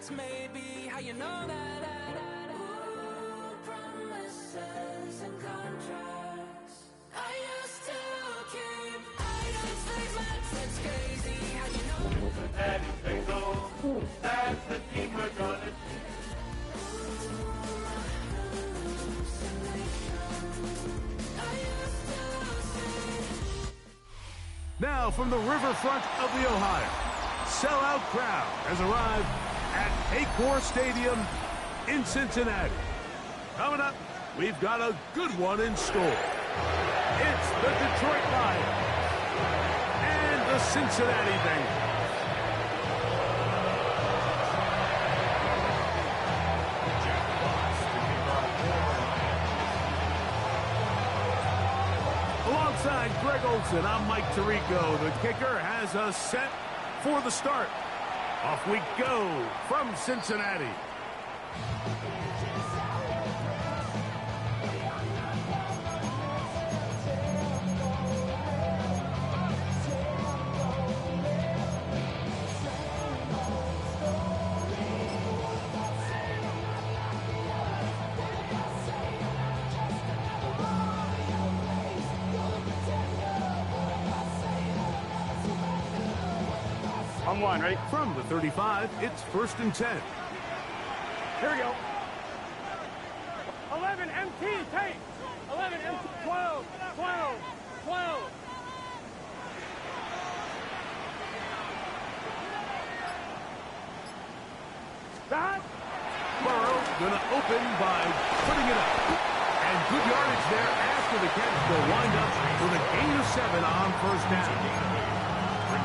This may be how you know that. Ooh, promises and contracts. I used to keep items like let's. It's crazy how you know that. That's the team we're gonna. Now from the riverfront of the Ohio, sellout crowd has arrived at Paycor Stadium in Cincinnati. Coming up, we've got a good one in store. It's the Detroit Lions and the Cincinnati Bengals. Alongside Greg Olson, I'm Mike Tirico. The kicker has us set for the start. Off we go from Cincinnati. On one, ready? From the 35, it's 1st and 10. Here we go. 11 MT, take. 11 MT, 12, 12, 12. That. Burrow gonna open by putting it up. And good yardage there after the catch. They'll wind up with a gain of 7 on 1st down.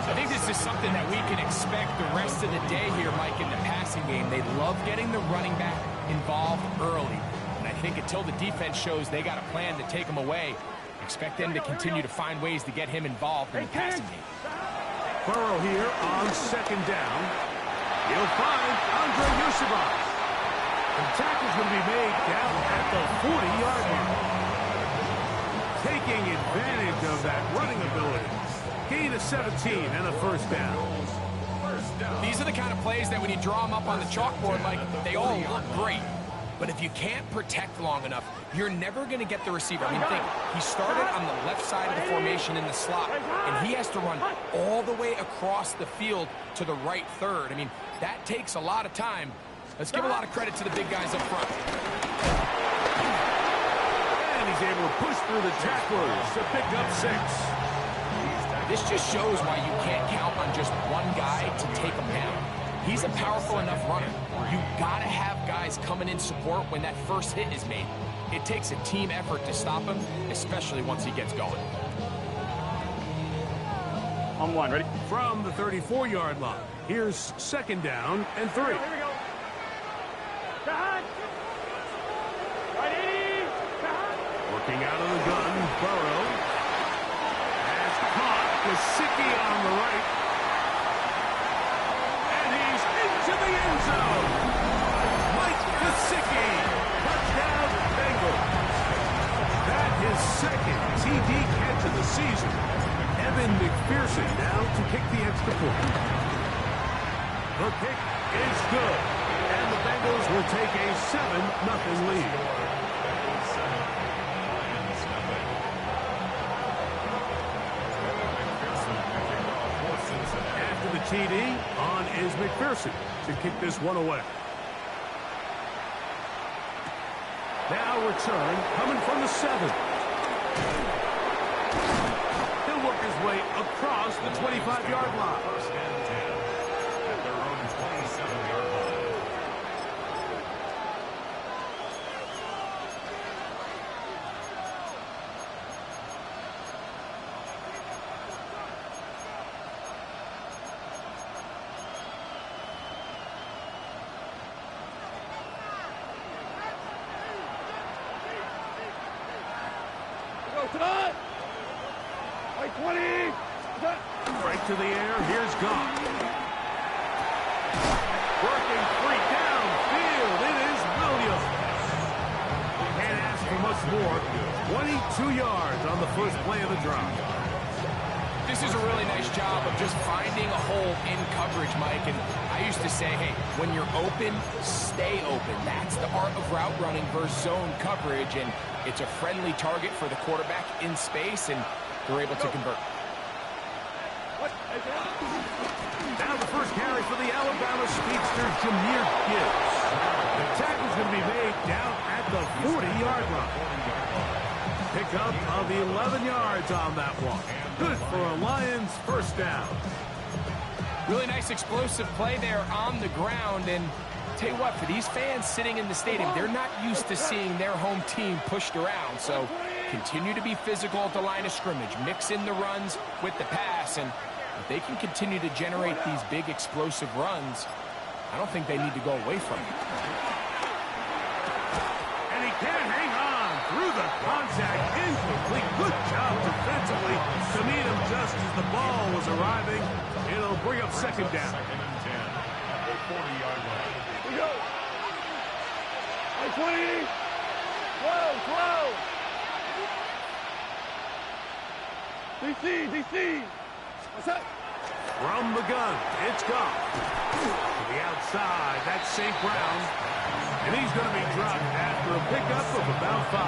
I think this is something that we can expect the rest of the day here, Mike, in the passing game. They love getting the running back involved early. And I think until the defense shows they got a plan to take him away, expect them to continue to find ways to get him involved in the passing game. Burrow here on 2nd down. He'll find Andre Yusufov. The tackle's going to be made down at the 40-yard line. Taking advantage of that running ability. Gain of 17 and a 1st down. These are the kind of plays that when you draw them up on the chalkboard, Mike, they all look great. But if you can't protect long enough, you're never going to get the receiver. I mean, think, he started on the left side of the formation in the slot, and he has to run all the way across the field to the right third. I mean, that takes a lot of time. Let's give a lot of credit to the big guys up front. And he's able to push through the tacklers to pick up 6. This just shows why you can't count on just one guy to take him down. He's a powerful enough runner. You gotta have guys coming in support when that first hit is made. It takes a team effort to stop him, especially once he gets going. On one, ready? From the 34-yard line, here's 2nd down and 3. Here we go. Right 80. Working out of the gun, Burrow. Gesicki on the right. And he's into the end zone. Mike Gesicki. Touchdown, Bengals. That is 2nd TD catch of the season. Evan McPherson now to kick the extra point. The kick is good. And the Bengals will take a 7-0 lead. TD on is McPherson to kick this one away. Now return coming from the 7. He'll work his way across the 25-yard line. At their own 27-yard line. Right 20. Right to the air. Here's Goff. Working free downfield. It is Williams. Can't ask for much more. 22 yards on the first play of the drive. This is a really nice job of just finding a hole in coverage, Mike. And I used to say, hey, when you're open, stay open. That's the art of route running versus zone coverage. And it's a friendly target for the quarterback in space, and they're able to convert. Now the first carry for the Alabama speedster, Jahmyr Gibbs. The tackle's going to be made down at the 40-yard line. Pickup of 11 yards on that one. Good for a Lions first down. Really nice explosive play there on the ground. And tell you what, for these fans sitting in the stadium, they're not used to seeing their home team pushed around. So continue to be physical at the line of scrimmage. Mix in the runs with the pass. And if they can continue to generate these big explosive runs, I don't think they need to go away from it. And he can't hang on through the contact. Incomplete. Good job defensively to meet him just as the ball was arriving. It'll bring up second down. Second and 10 at the 40-yard line. We go. 20. Slow. DC. What's up? From the gun, it's gone. To the outside, that's St. Brown. And he's going to be dropped after a pickup of about 5.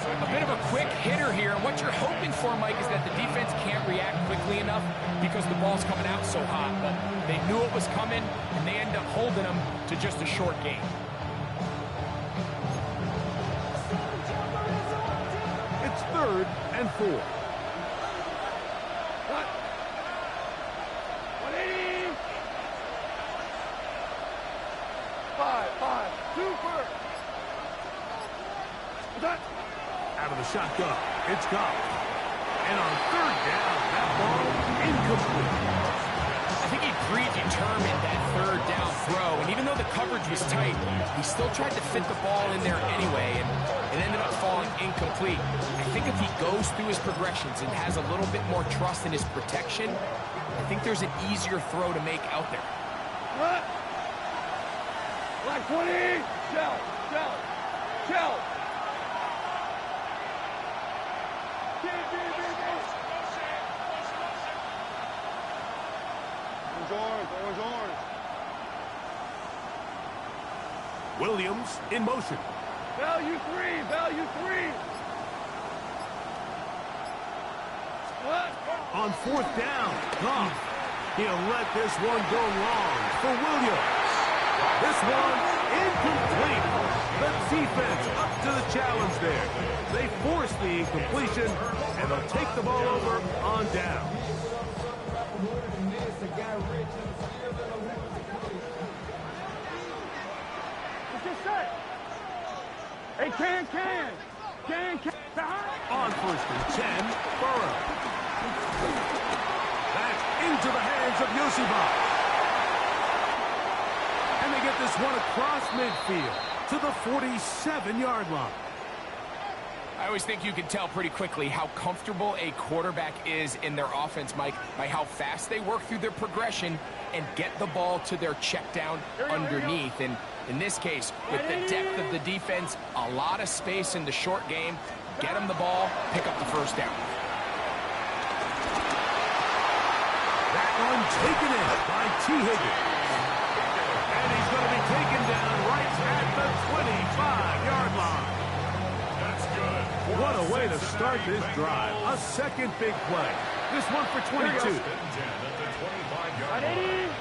A bit of a quick hitter here. And what you're hoping for, Mike, is that the defense can't react quickly enough because the ball's coming out so hot. But they knew it was coming, and they end up holding them to just a short gain. It's 3rd and 4. 5. Super. Out of the shotgun, it's gone. And on 3rd down, that ball incomplete. I think he predetermined that 3rd down throw, and even though the coverage was tight, he still tried to fit the ball in there anyway, and it ended up falling incomplete. I think if he goes through his progressions and has a little bit more trust in his protection, I think there's an easier throw to make out there. What? Like 20. Shell. Orange. Williams in motion. Value 3. What? On 4th down, Goff. He'll let this one go long for Williams. This one incomplete. The defense up to the challenge there. They force the incompletion, and they'll take the ball over on down. Hey, can. On 1st and 10, Burrow. Back into the hands of Yosibach. And they get this one across midfield to the 47-yard line. I always think you can tell pretty quickly how comfortable a quarterback is in their offense, Mike, by how fast they work through their progression and get the ball to their check down underneath. And in this case, with the depth of the defense, a lot of space in the short game, get them the ball, pick up the first down. That one taken in by T. Higgins. And he's going to be taken down right at the 25-yard line. That's good. What a way to start this drive. A second big play. This one for 22. Second and 10 at the 25-yard line.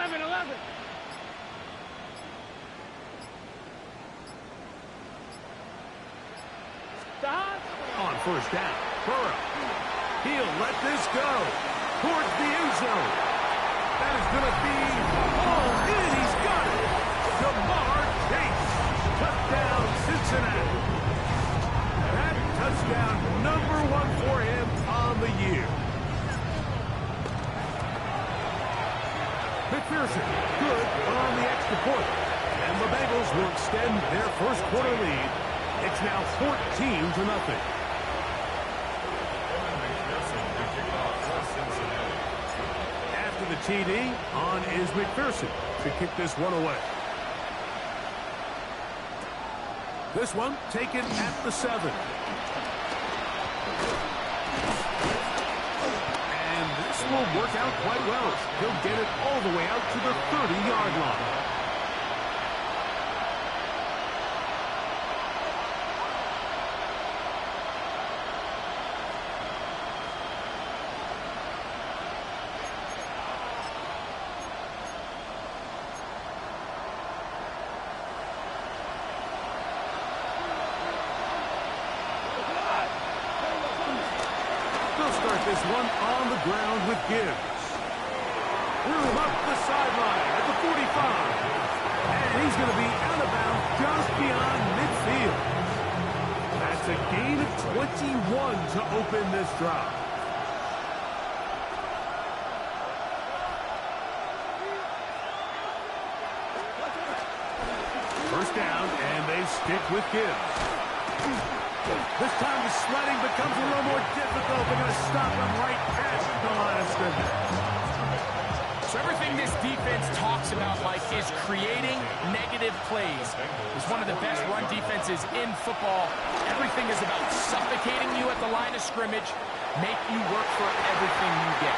11. Stop. On 1st down, Burrow. He'll let this go towards the end zone. That is going to be hauled in. He's got it. Jamar Chase. Touchdown, Cincinnati. That touchdown number 1 for him on the year. McPherson, good on the extra point. And the Bengals will extend their first quarter lead. It's now 14-0. After the TD, on is McPherson to kick this one away. This one taken at the 7. And this will work out quite well. He'll get it all the way out to the 30-yard line. This one on the ground with Gibbs. Through up the sideline at the 45. And he's going to be out of bounds just beyond midfield. That's a gain of 21 to open this drive. First down, and they stick with Gibbs. This time the sledding becomes a little more difficult. They're going to stop him right past the line of scrimmage. So everything this defense talks about, Mike, is creating negative plays. It's one of the best run defenses in football. Everything is about suffocating you at the line of scrimmage, make you work for everything you get.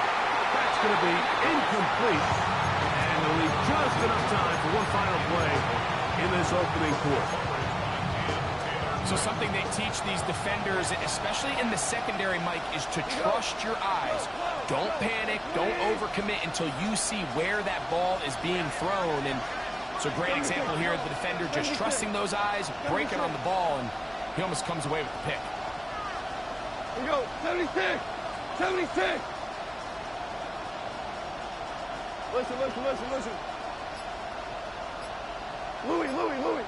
That's going to be incomplete. And they'll leave just enough time for one final play in this opening quarter. So something they teach these defenders, especially in the secondary, Mike, is to trust your eyes. Don't panic, don't overcommit until you see where that ball is being thrown. And it's a great example here of the defender just trusting those eyes, breaking on the ball, and he almost comes away with the pick. Here we go, 76! 76! Listen. Louis.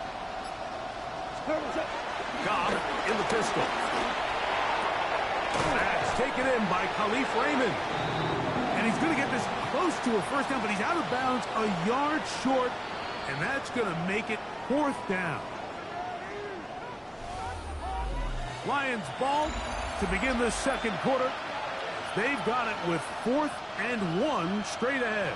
Cobb in the pistol. That's taken in by Khalif Raymond. And he's going to get this close to a first down, but he's out of bounds a yard short, and that's going to make it 4th down. Lions ball to begin the second quarter. They've got it with 4th and 1 straight ahead.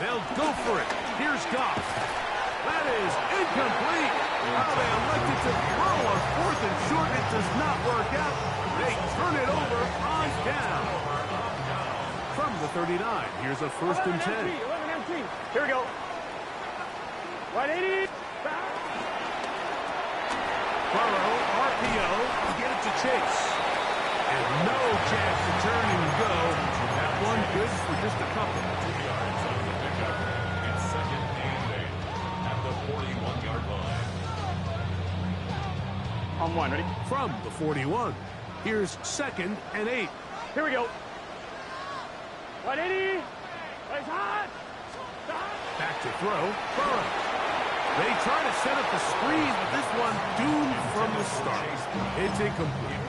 They'll go for it. Here's Goff. That is incomplete. How they elected to throw on 4th and short. It does not work out. They turn it over on down. From the 39, here's a 1st and 10. 11 empty. Here we go. 180. Burrow, RPO, to get it to Chase. And no chance to turn and go. That one good for just a couple. 2 yards on the pickup. It's 2nd and 8 at the 41-yard line. On 1, ready? From the 41, here's 2nd and 8. Here we go. 180. Place hot. Back to throw, Burrow. They try to set up the screen, but this one doomed from the start. It's incomplete.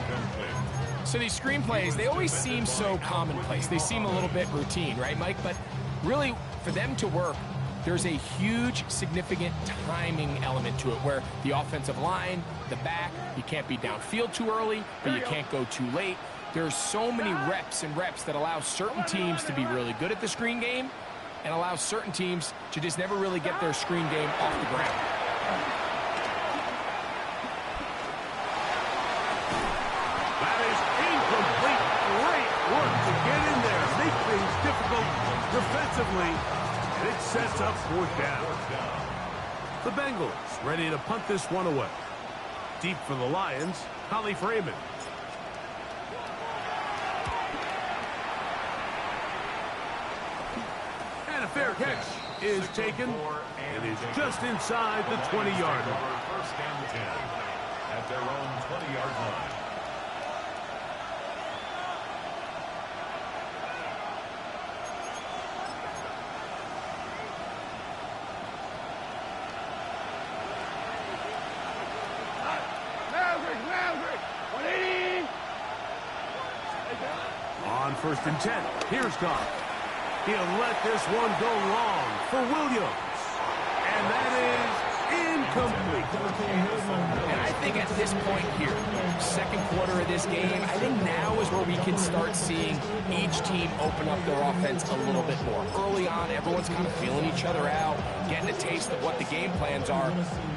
So these screen plays, they always seem so commonplace. They seem a little bit routine, right, Mike? But really, for them to work, there's a huge, significant timing element to it where the offensive line, the back, you can't be downfield too early, but you can't go too late. There's so many reps and reps that allow certain teams to be really good at the screen game and allow certain teams to just never really get their screen game off the ground. That is incomplete. Great work to get in there, make things difficult defensively, and it sets up 4th down. The Bengals ready to punt this one away. Deep for the Lions, Khalif Raymond. And a fair catch is taken and is just inside the 20-yard line. 1st and 10 at their own 20-yard line. Maverick. 180. On 1st and 10, here's Goff. He'll let this one go long for Williams. And that incomplete. And I think at this point here, second quarter of this game, I think now is where we can start seeing each team open up their offense a little bit more. Early on, everyone's kind of feeling each other out, getting a taste of what the game plans are.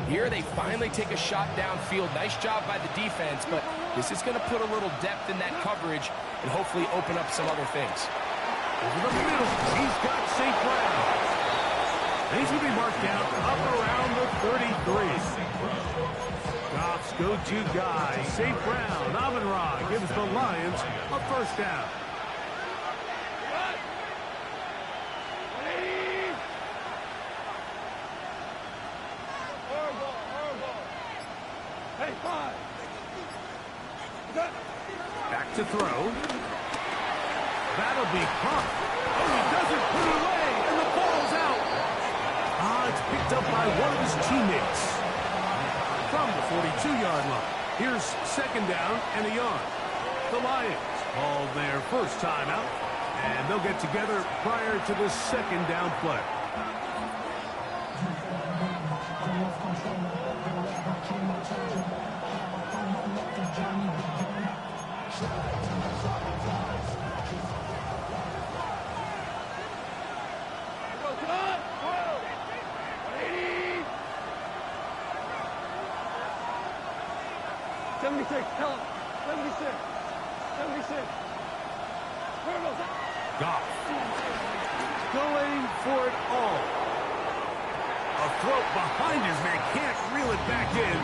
Here, they finally take a shot downfield. Nice job by the defense, but this is going to put a little depth in that coverage and hopefully open up some other things. Over the middle, he's got St. Brown. And he's going to be marked down up around the 33. Goff's go-to guy, St. Brown. Amon-Ra gives the Lions a first down. Hey, 5. Back to throw. That'll be caught. Oh, he doesn't put it away, and the ball's out. It's picked up by one of his teammates. From the 42-yard line. Here's second down and a yard. The Lions called their first timeout, and they'll get together prior to the second down play. Goff going for it all. A throw behind his man, can't reel it back in.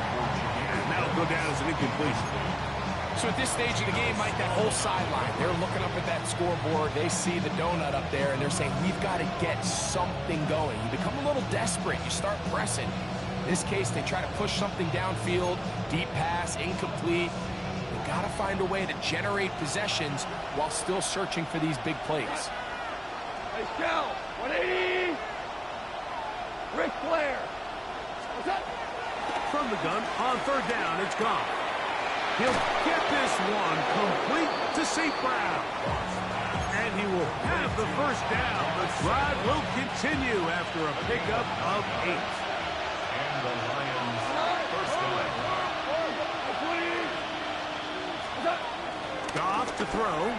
And that'll go down as an incompletion. So at this stage of the game, Mike, that whole sideline, they're looking up at that scoreboard. They see the donut up there, and they're saying, we've got to get something going. You become a little desperate. You start pressing. In this case, they try to push something downfield, deep pass, incomplete. They've got to find a way to generate possessions while still searching for these big plays. Hey, Scout, 180. Ric Flair. What's up? From the gun, on third down, it's gone. He'll get this one complete to St. Brown. And he will have the first down. The drive will continue after a pickup of 8. And the Lions first down. Goff to throw.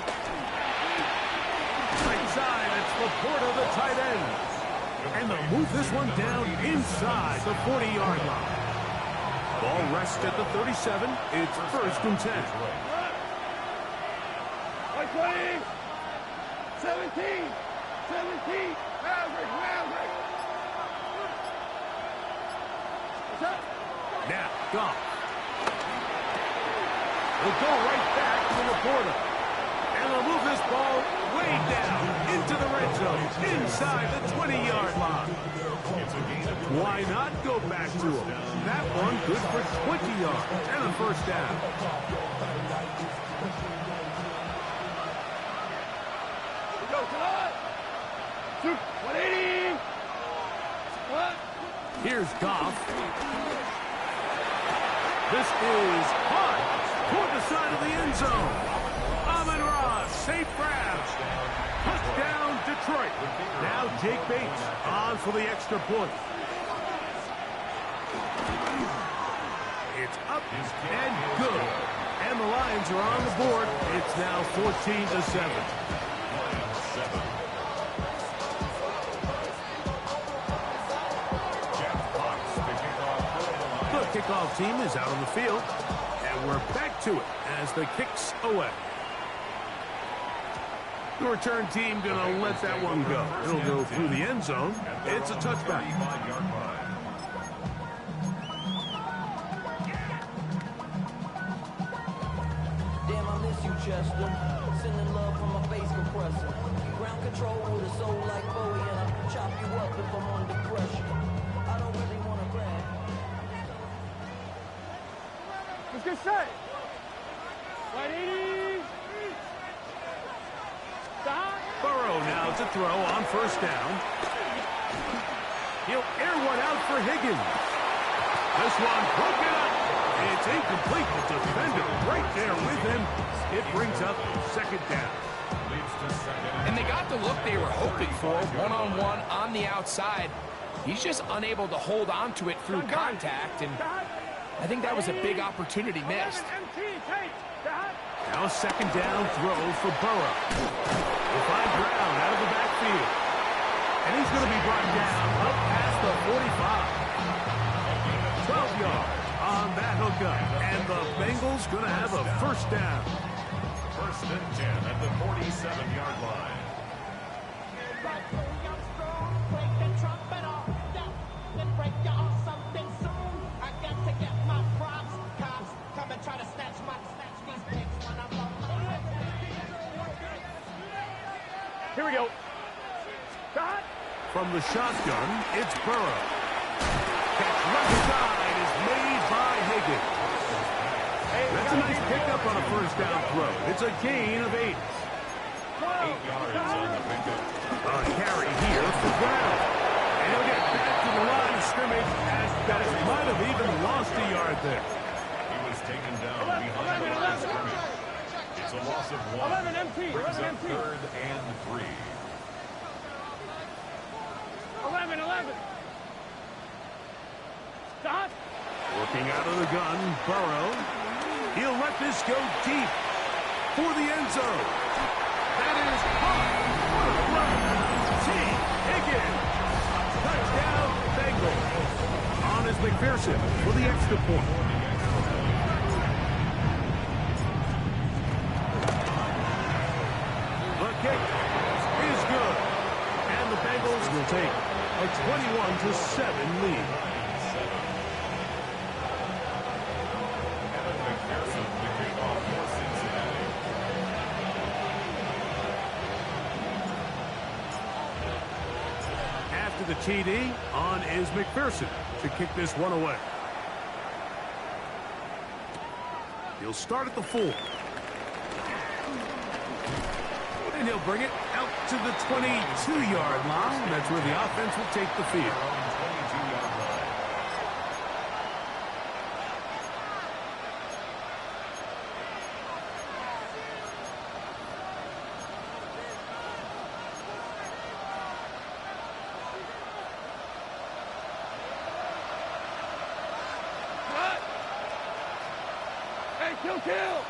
Right side, it's Laporta, the tight end. And they'll move this one down inside the 40-yard line. Ball rests at the 37. It's first and 10. 20, 17, 17. Maverick. What's up? Now, Goff. Will go right back to Laporta. And they'll move this ball way down into the red zone, inside the 20-yard line. Why not go back to him? That one good for 20 yards and a first down. Go, tonight. 180. What? Here's Goff. This is hot toward the side of the end zone. Amon-Ra, St. Brown. Touchdown, Detroit. Now Jake Bates on for the extra point. It's up and good. And the Lions are on the board. It's now 14-7. The kickoff team is out on the field. And we're back to it as the kick's away. The return team going to let that one go. It'll go through the end zone. It's a touchback. Damn, I miss you, Chester. Sending love from my face compressor. Ground control with a soul like Bowie, and I chop you up if I'm under pressure. I don't really want to brag. Let's get set. 180. Stop. Burrow now to throw on first down. He'll air one out for Higgins. This one broken up. It's incomplete. The defender right there with him. It brings up second down. And they got the look they were hoping for, one-on-one on the outside. He's just unable to hold on to it through contact, and I think that was a big opportunity missed. Now a second down throw for Burrow. He'll find Brown out of the backfield. And he's going to be brought down up past the 45. 12 yards on that hookup. And the Bengals going to have a first down. First and 10 at the 47-yard line. Here we go. From the shotgun, it's Burrow. Catch left side is made by Higgins. That's a nice pickup on a first down throw. It's a gain of 8. 8 yards on the pickup. A carry here for Brown. And he'll get back to the line of scrimmage as that might have even lost a yard there. He was taken down behind the line of scrimmage. It's a loss of 1. 11 empty. Brings 11 up empty. 3rd and 3. 11. Stop. Working out of the gun, Burrow. He'll let this go deep for the end zone. That is caught. What a run. T. Higgins. Touchdown, Bengals. On is McPherson for the extra point. The kick is good. And the Bengals will take a 21-7 lead. McPherson, the kickoff for Cincinnati. After the TD, on is McPherson to kick this one away. He'll start at the 4. And he'll bring it out to the 22-yard line. That's where the offense will take the field. 22-yard line. Hey, kill.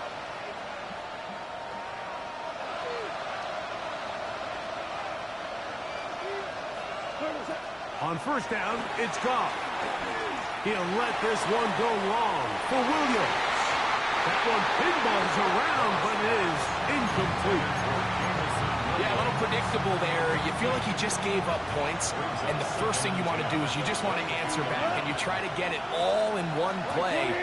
On first down, it's Goff. He'll let this one go long for Williams. That one pinballs around, but is incomplete. Yeah, a little predictable there. You feel like he just gave up points, and the first thing you want to do is you just want to answer back, and you try to get it all in one play.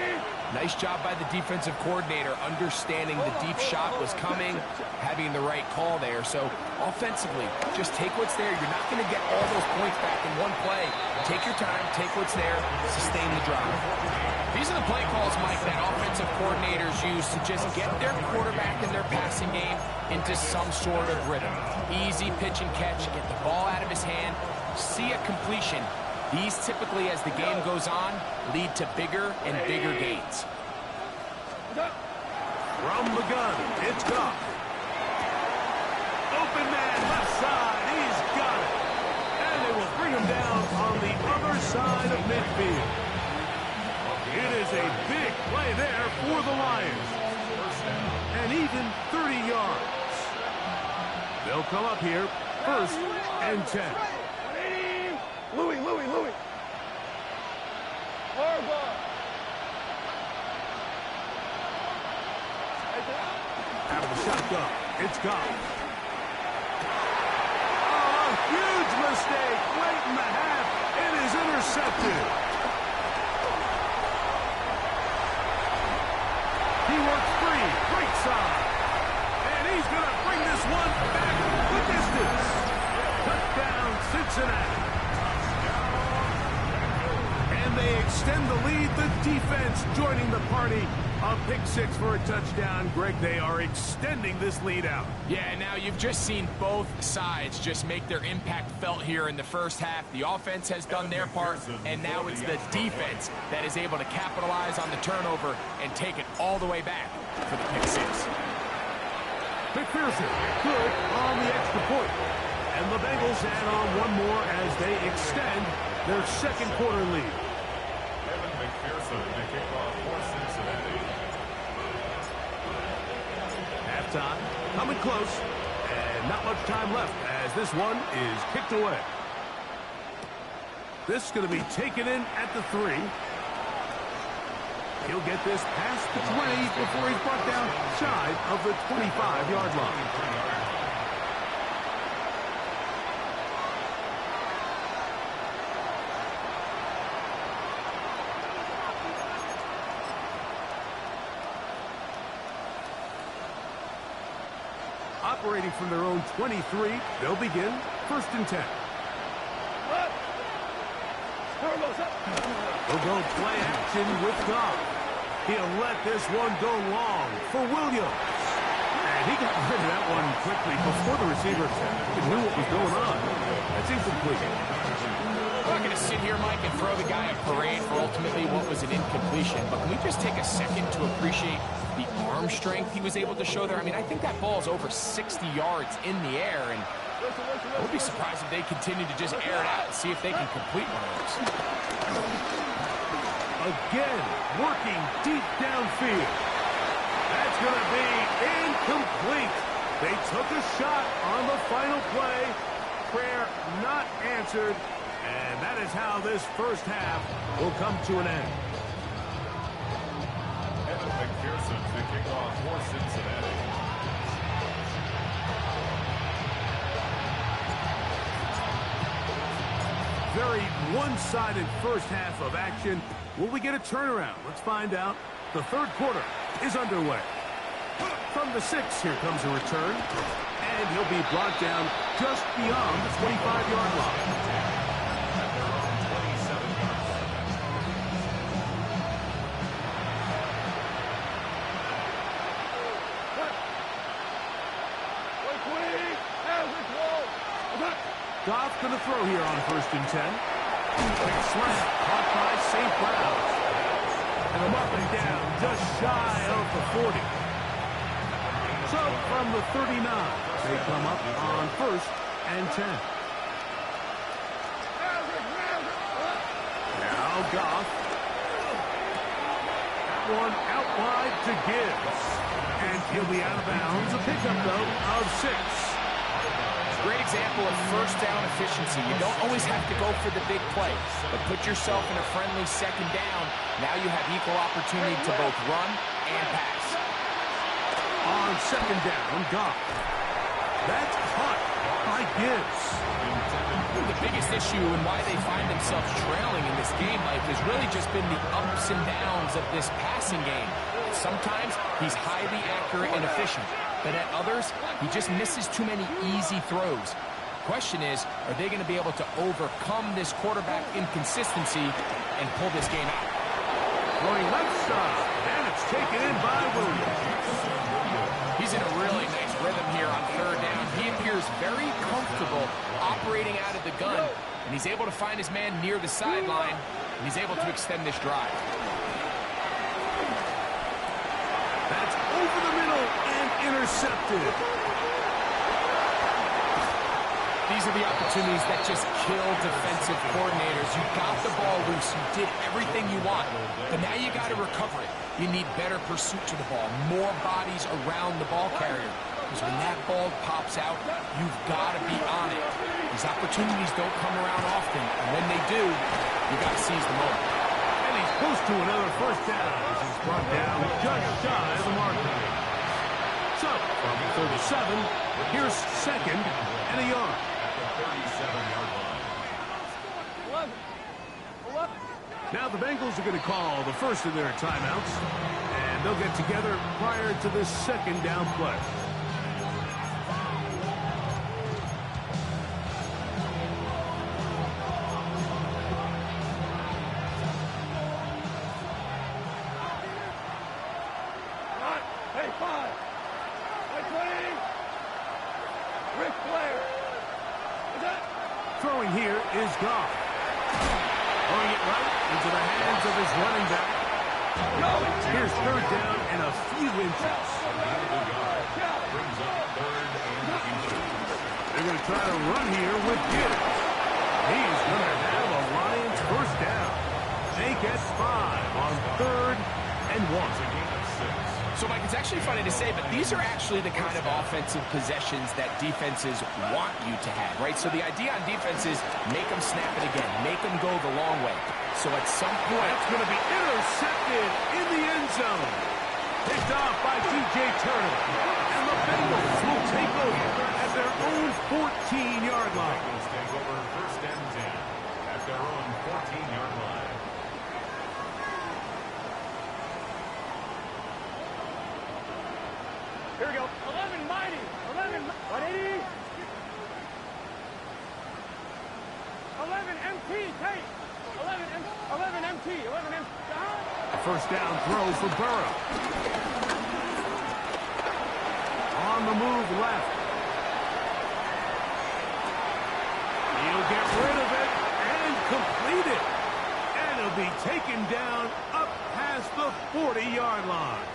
Nice job by the defensive coordinator, understanding the deep shot was coming, having the right call there. So offensively, just take what's there. You're not going to get all those points back in one play. Take your time, take what's there, sustain the drive. These are the play calls, Mike, that offensive coordinators use to just get their quarterback and their passing game into some sort of rhythm. Easy pitch and catch, get the ball out of his hand, see a completion. These typically, as the game goes on, lead to bigger and bigger gains. From the gun, it's Goff. Open man, left side, he's got it. And they will bring him down on the other side of midfield. It is a big play there for the Lions. And even 30 yards. They'll come up here, 1st and 10. Louis. Harbaugh. Out of the shotgun, it's Goff. Oh, a huge mistake late in the half. It is intercepted. He works free, right side. And he's going to bring this one back the distance. Touchdown, Cincinnati. And they extend the lead. The defense joining the party. A pick 6 for a touchdown. Greg, they are extending this lead out. Yeah, now you've just seen both sides just make their impact felt here in the first half. The offense has done their part, and now it's the defense that is able to capitalize on the turnover and take it all the way back for the pick 6. McPherson, good on the extra point. And the Bengals add on one more as they extend their second quarter lead. Evan McPherson to kick off for Cincinnati. Halftime, coming close, and not much time left as this one is kicked away. This is going to be taken in at the 3. He'll get this past the 20 before he's brought down shy of the 25-yard line. Operating from their own 23, they'll begin 1st and 10. He'll go play action with Goff. He'll let this one go long for Williams. And he got rid of that one quickly before the receiver even knew what was going on. That's incomplete. I'm not going to sit here, Mike, and throw the guy a parade for ultimately what was an incompletion. But can we just take a second to appreciate the arm strength he was able to show there? I mean, I think that ball's over 60 yards in the air, and I would be surprised if they continue to just air it out and see if they can complete one of those. Again, working deep downfield. That's going to be incomplete. They took a shot on the final play. Prayer not answered. And that is how this first half will come to an end. Evan McPherson to kick off for Cincinnati. Very one-sided first half of action. Will we get a turnaround? Let's find out. The 3rd quarter is underway. From the 6, here comes a return. And he'll be brought down just beyond the 25-yard line. Goff going to throw here on 1st and 10. Quick slant caught by St. Brown. And a up and down just shy of the 40. So from the 39, they come up on 1st and 10. Now Goff. That one out wide to Gibbs. And he'll be out of bounds. A pickup, though, of 6. Great example of first down efficiency. You don't always have to go for the big play, but put yourself in a friendly 2nd down. Now you have equal opportunity to both run and pass. On 2nd down, Goff. That's caught by Gibbs. The biggest issue and why they find themselves trailing in this game, Mike, has really just been the ups and downs of this passing game. Sometimes he's highly accurate and efficient, but at others, he just misses too many easy throws. Question is, are they going to be able to overcome this quarterback inconsistency and pull this game out? Going left side, and it's taken in by Williams. He's in a really nice rhythm here on 3rd down. He appears very comfortable operating out of the gun, and he's able to find his man near the sideline, and he's able to extend this drive. That's over the middle and intercepted. These are the opportunities that just kill defensive coordinators. You got the ball loose. You did everything you want. But now you got to recover it. You need better pursuit to the ball. More bodies around the ball carrier. Because when that ball pops out, you've got to be on it. These opportunities don't come around often. And when they do, you got to seize the moment. And he's close to another first down as he's brought down just shy of the marker. So, from 37, here's 2nd and a yard. 37-yard line. Now the Bengals are going to call the first of their timeouts, and they'll get together prior to this 2nd down play. Throwing here is Goff. Throwing it right into the hands of his running back. Here's 3rd down and a few inches. Brings up 3rd and inches. They're going to try to run here with Gibbs. He's going to have a Lions first down. They get 5 on 3rd and 1. So, Mike, it's actually funny to say, but these are actually the kind of offensive possessions that defenses want you to have, right? So the idea on defense is make them snap it again, make them go the long way. So at some point, That's going to be intercepted in the end zone. Picked off by DJ Turner. And the Bengals will take over at their own 14-yard line. Bengals take over 1st and 10 at their own 14-yard line. Here we go. 11 mighty. 11. 180. 11 MT. Take. 11 MT. 11 MT. A first down throw for Burrow. On the move left. He'll get rid of it and complete it. And it'll be taken down up past the 40-yard line.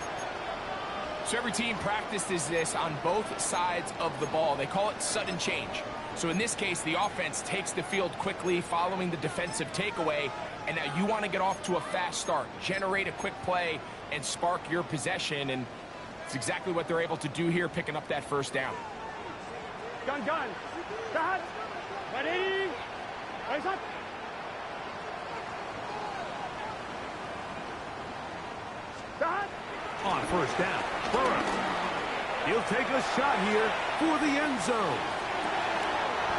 so every team practices this on both sides of the ball. They call it sudden change. So in this case, the offense takes the field quickly following the defensive takeaway, and now you want to get off to a fast start, generate a quick play, and spark your possession, and it's exactly what they're able to do here, picking up that first down. Gun. Start. Ready. Raise up. Start. On first down, Burrow. He'll take a shot here for the end zone.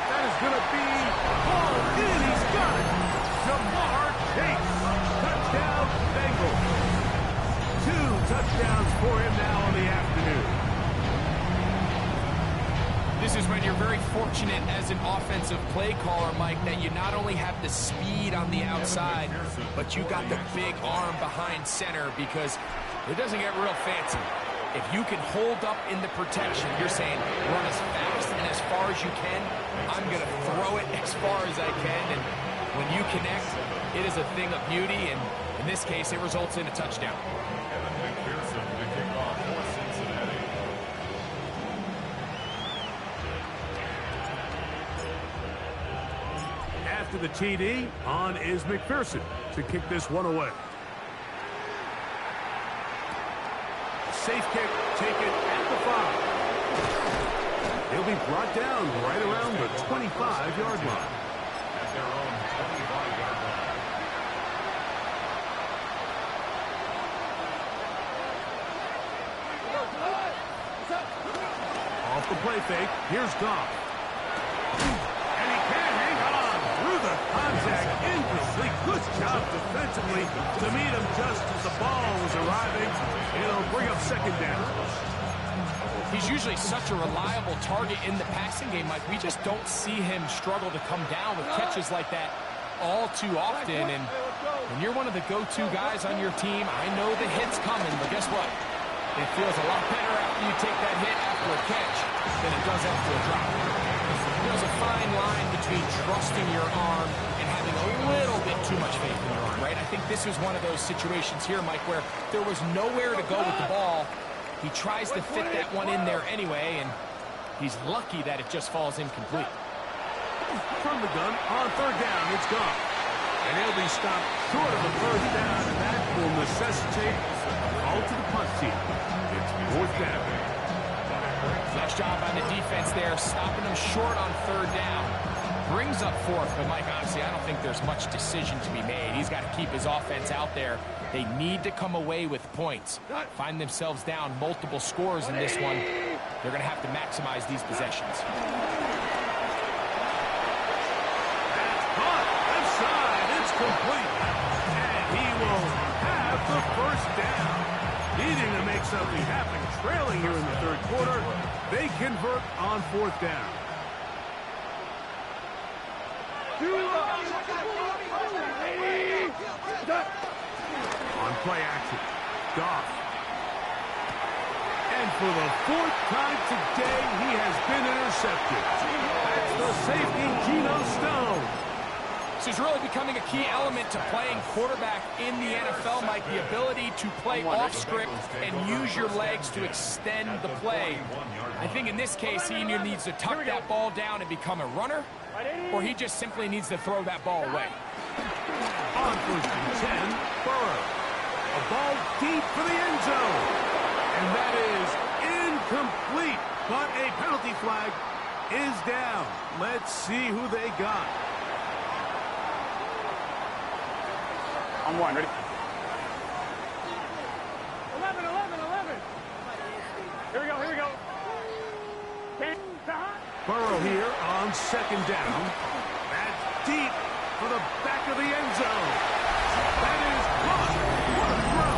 That is going to be hauled in. He's got it. Jamar Chase. Touchdown, Bengals. 2 touchdowns for him now on the afternoon. This is when you're very fortunate as an offensive play caller, Mike, that you not only have the speed on the outside, but you got the big arm behind center, because it doesn't get real fancy. If you can hold up in the protection, you're saying run as fast and as far as you can. I'm going to throw it as far as I can, and when you connect, it is a thing of beauty, and in this case, it results in a touchdown. Evan McPherson to kick off for Cincinnati. After the TD, on is McPherson to kick this one away. Safe kick, taken at the 5. He'll be brought down right around the 25-yard line. At their own 25-yard line. Off the play fake, here's Goff. And he can't hang on through the contact, incomplete. Good job defensively to meet him just as the ball was arriving. It'll bring up second down. He's usually such a reliable target in the passing game, Mike. We just don't see him struggle to come down with catches like that all too often. And when you're one of the go-to guys on your team, I know the hit's coming, but guess what? It feels a lot better after you take that hit after a catch than it does after a drop. There's a fine line between trusting your arm and having a little bit too much faith in your arm, right? I think this is one of those situations here, Mike, where there was nowhere to go with the ball. He tries to fit that one in there anyway, and he's lucky that it just falls incomplete. From the gun, on third down, it's gone. And he'll be stopped short of the first down, and that will necessitate a call to the punt team. It's fourth down. Nice job by the defense there, stopping them short on third down. Brings up fourth, but Mike, honestly, I don't think there's much decision to be made. He's got to keep his offense out there. They need to come away with points. Find themselves down multiple scores in this one. They're going to have to maximize these possessions. That's caught. Left side, it's complete. And he will have the first down. Needing to make something happen, trailing here in the third quarter. They convert on fourth down. On play action, Goff. And for the fourth time today, he has been intercepted. That's the safety, Geno Stone. This is really becoming a key element to playing quarterback in the NFL, Mike. The ability to play off script and use your legs to extend the play. I think in this case, he either needs to tuck that ball down and become a runner, or he just simply needs to throw that ball away. On 1st and 10, Burrow. A ball deep for the end zone. And that is incomplete. But a penalty flag is down. Let's see who they got. On one, ready? 11, 11, 11. Here we go, here we go. Burrow here on 2nd down. That's deep for the back of the end zone. That is caught. What a throw.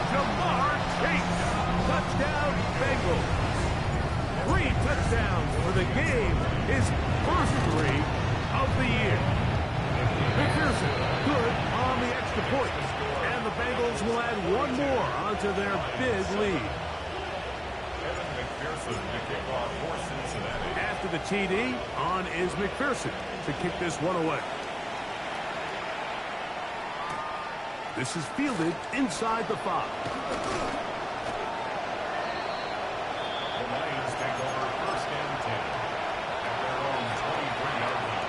Jamar Chase. Touchdown, Bengals. 3 touchdowns for the game. His first 3 of the year. McPherson, good on the extra point. And the Bengals will add one more onto their big lead. After the TD, on is McPherson to kick this one away. This is fielded inside the 5. The Lions take over 1st and 10 at their own 23-yard line.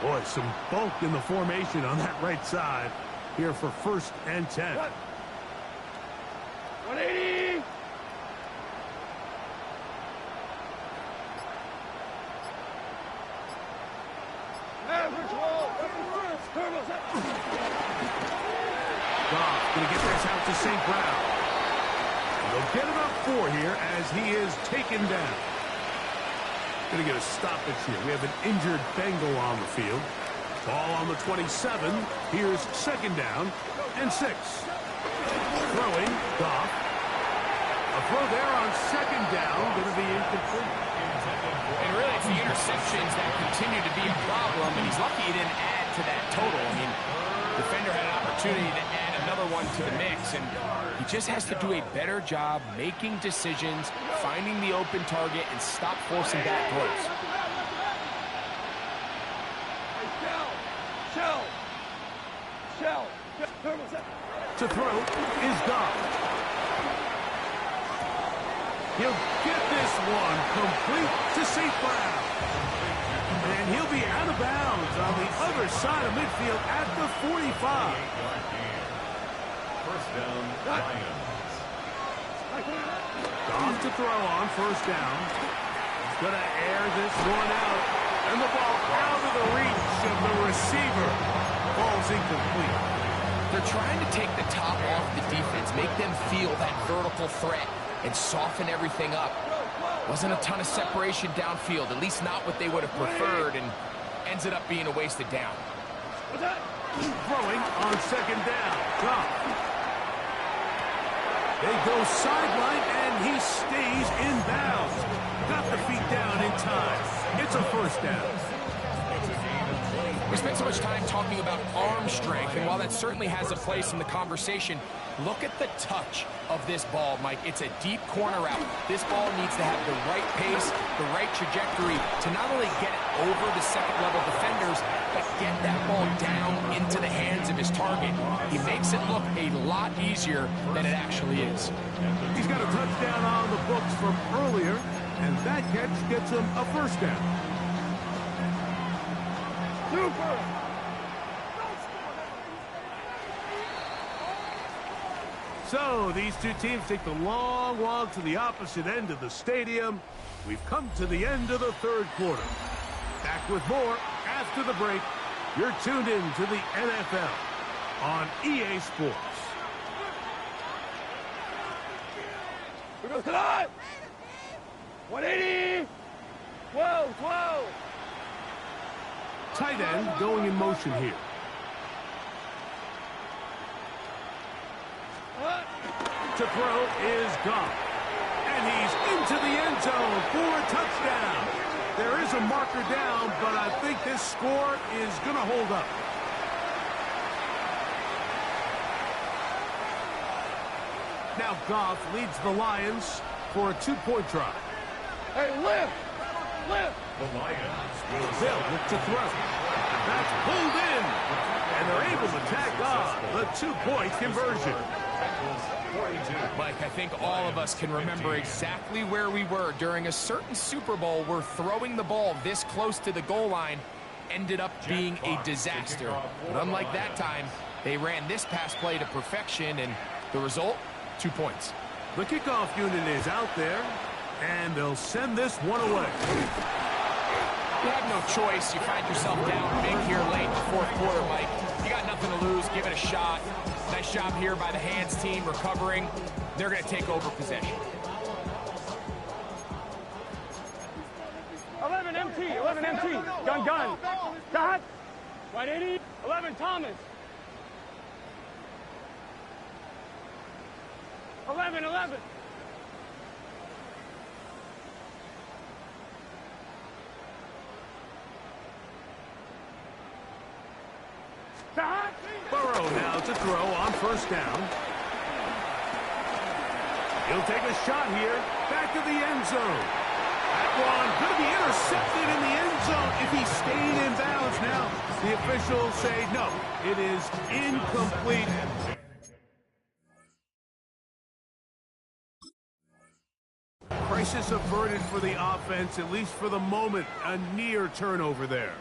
Boy, some bulk in the formation on that right side here for 1st and 10. 180. Average wall. Goff going to get this out to St. Brown. They'll get about 4 here as he is taken down. Going to get a stoppage here. We have an injured Bengal on the field. Ball on the 27. Here's 2nd down and 6. Throwing, Goff. A throw there on 2nd down. Going to be incomplete. And really, it's the interceptions that continue to be a problem, and he's lucky he didn't add to that total. I mean, defender had an opportunity to add another one to the mix, and he just has to do a better job making decisions, finding the open target, and stop forcing back throws. Shell. To throw is Goff. He'll get this one complete to St. Brown. And he'll be out of bounds on the other side of midfield at the 45. 1st down, Lions. Goff to throw on 1st down. He's going to air this one out. And the ball out of the reach of the receiver. Ball's incomplete. They're trying to take the top off the defense, make them feel that vertical threat, and soften everything up. Wasn't a ton of separation downfield, at least not what they would have preferred, and ends it up being a wasted down. Throwing on 2nd down. Goff. They go sideline, and he stays in bounds. Got the feet down in time. It's a 1st down. We spent so much time talking about arm strength, and while that certainly has a place in the conversation, look at the touch of this ball, Mike. It's a deep corner route. This ball needs to have the right pace, the right trajectory to not only get it over the 2nd-level defenders, but get that ball down into the hands of his target. He makes it look a lot easier than it actually is. He's got a touchdown on the books from earlier, and that catch gets him a 1st down. So these two teams take the long walk to the opposite end of the stadium. We've come to the end of the 3rd quarter. Back with more after the break. You're tuned in to the NFL on EA Sports. Here goes tonight. 180. 12. Tight end going in motion here. To throw is Goff. And he's into the end zone for a touchdown. There is a marker down, but I think this score is going to hold up. Now Goff leads the Lions for a 2-point try. Hey, lift! Lift! The Lions will Bill look to throw. That's pulled in. And they're able to tack on the 2-point conversion. Mike, I think all of us can remember exactly where we were during a certain Super Bowl where throwing the ball this close to the goal line ended up being a disaster. But unlike that time, they ran this pass play to perfection, and the result, 2 points. The kickoff unit is out there, and they'll send this one away. You have no choice. You find yourself down big here late in the fourth quarter, Mike. You got nothing to lose. Give it a shot. Nice job here by the hands team recovering. They're going to take over possession. 11 MT, 11 MT. Gun. Dot. 180. 11 Thomas. 11. Dot. Burrow now to throw on first down. He'll take a shot here. Back to the end zone. That one going to be intercepted in the end zone if he stayed in bounds. Now the officials say no, it is incomplete. Crisis averted for the offense, at least for the moment. A near turnover there.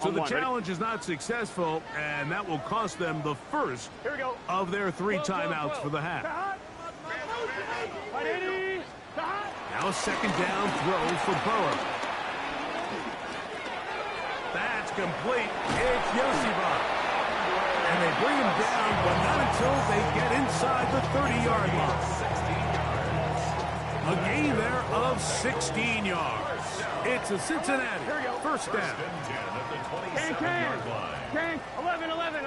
So the challenge is not successful, and that will cost them the first of their 3 timeouts for the half. Now a second down throw for Burrow. That's complete. It's Yoshiba. And they bring him down, but not until they get inside the 30-yard line. A gain there of 16 yards. It's a Cincinnati first down. Can. 11.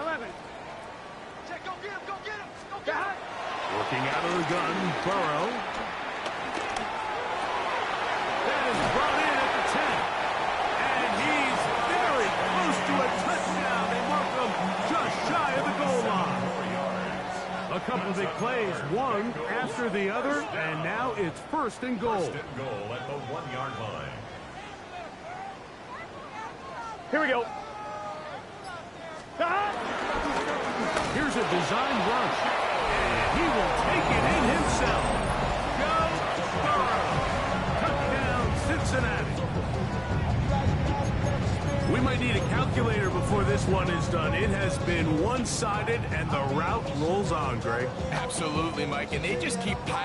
Check, go get him. Working out of the gun, Burrow. That is brought in at the 10. And he's very close to a touchdown. They mark him just shy of the goal line. A couple of big plays, one after the other, and now it's first and goal. First and goal at the 1-yard line. Here we go. Here's a design rush, and he will take it in himself. Go Burrow. Touchdown, Cincinnati. We might need a calculator before this one is done. It has been one-sided, and the route rolls on, Greg. Absolutely, Mike, and they just keep piling